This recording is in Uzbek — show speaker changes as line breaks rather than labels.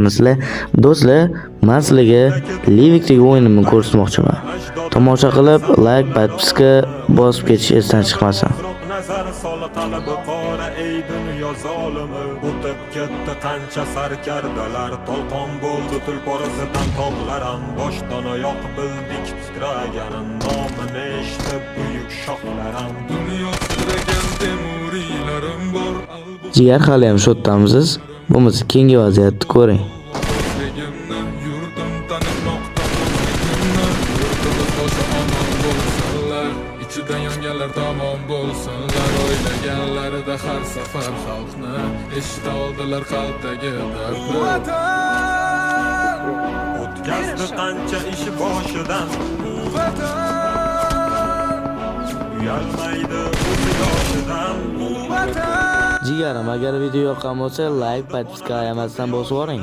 Sizlar do'stlar, men sizlarga Livikdagi o'yinimni ko'rsatmoqchiman. Tomosha qilib, like, podpiska bosib ketish esdan chiqmasin.
nazar sola talabi qora ey dunyo zolimi o'tib ketdi qancha sarkardalar to'lqon bo'ldi tulporizidan tog'laram boshdan oyoq bildik titraganim nomini eshitib buyuk shohlaram dunyo siragan temuriylarim bor
Jigar hali ham shodamsiz. Bo'lmasa keyingi vaziyatni ko'ring.
İçidən yonganlar tamam bo'lsinlar, o'ylaganlarida har safar xalqni eshita oldilar qalbdagi dardni.
o'tkazdi qancha ishi boshidan uyalmaydi o'zi yoshidan
Jigarim, agar video yoqqan bo'lsa, like, podpiska ayamasdan bosib yuboring.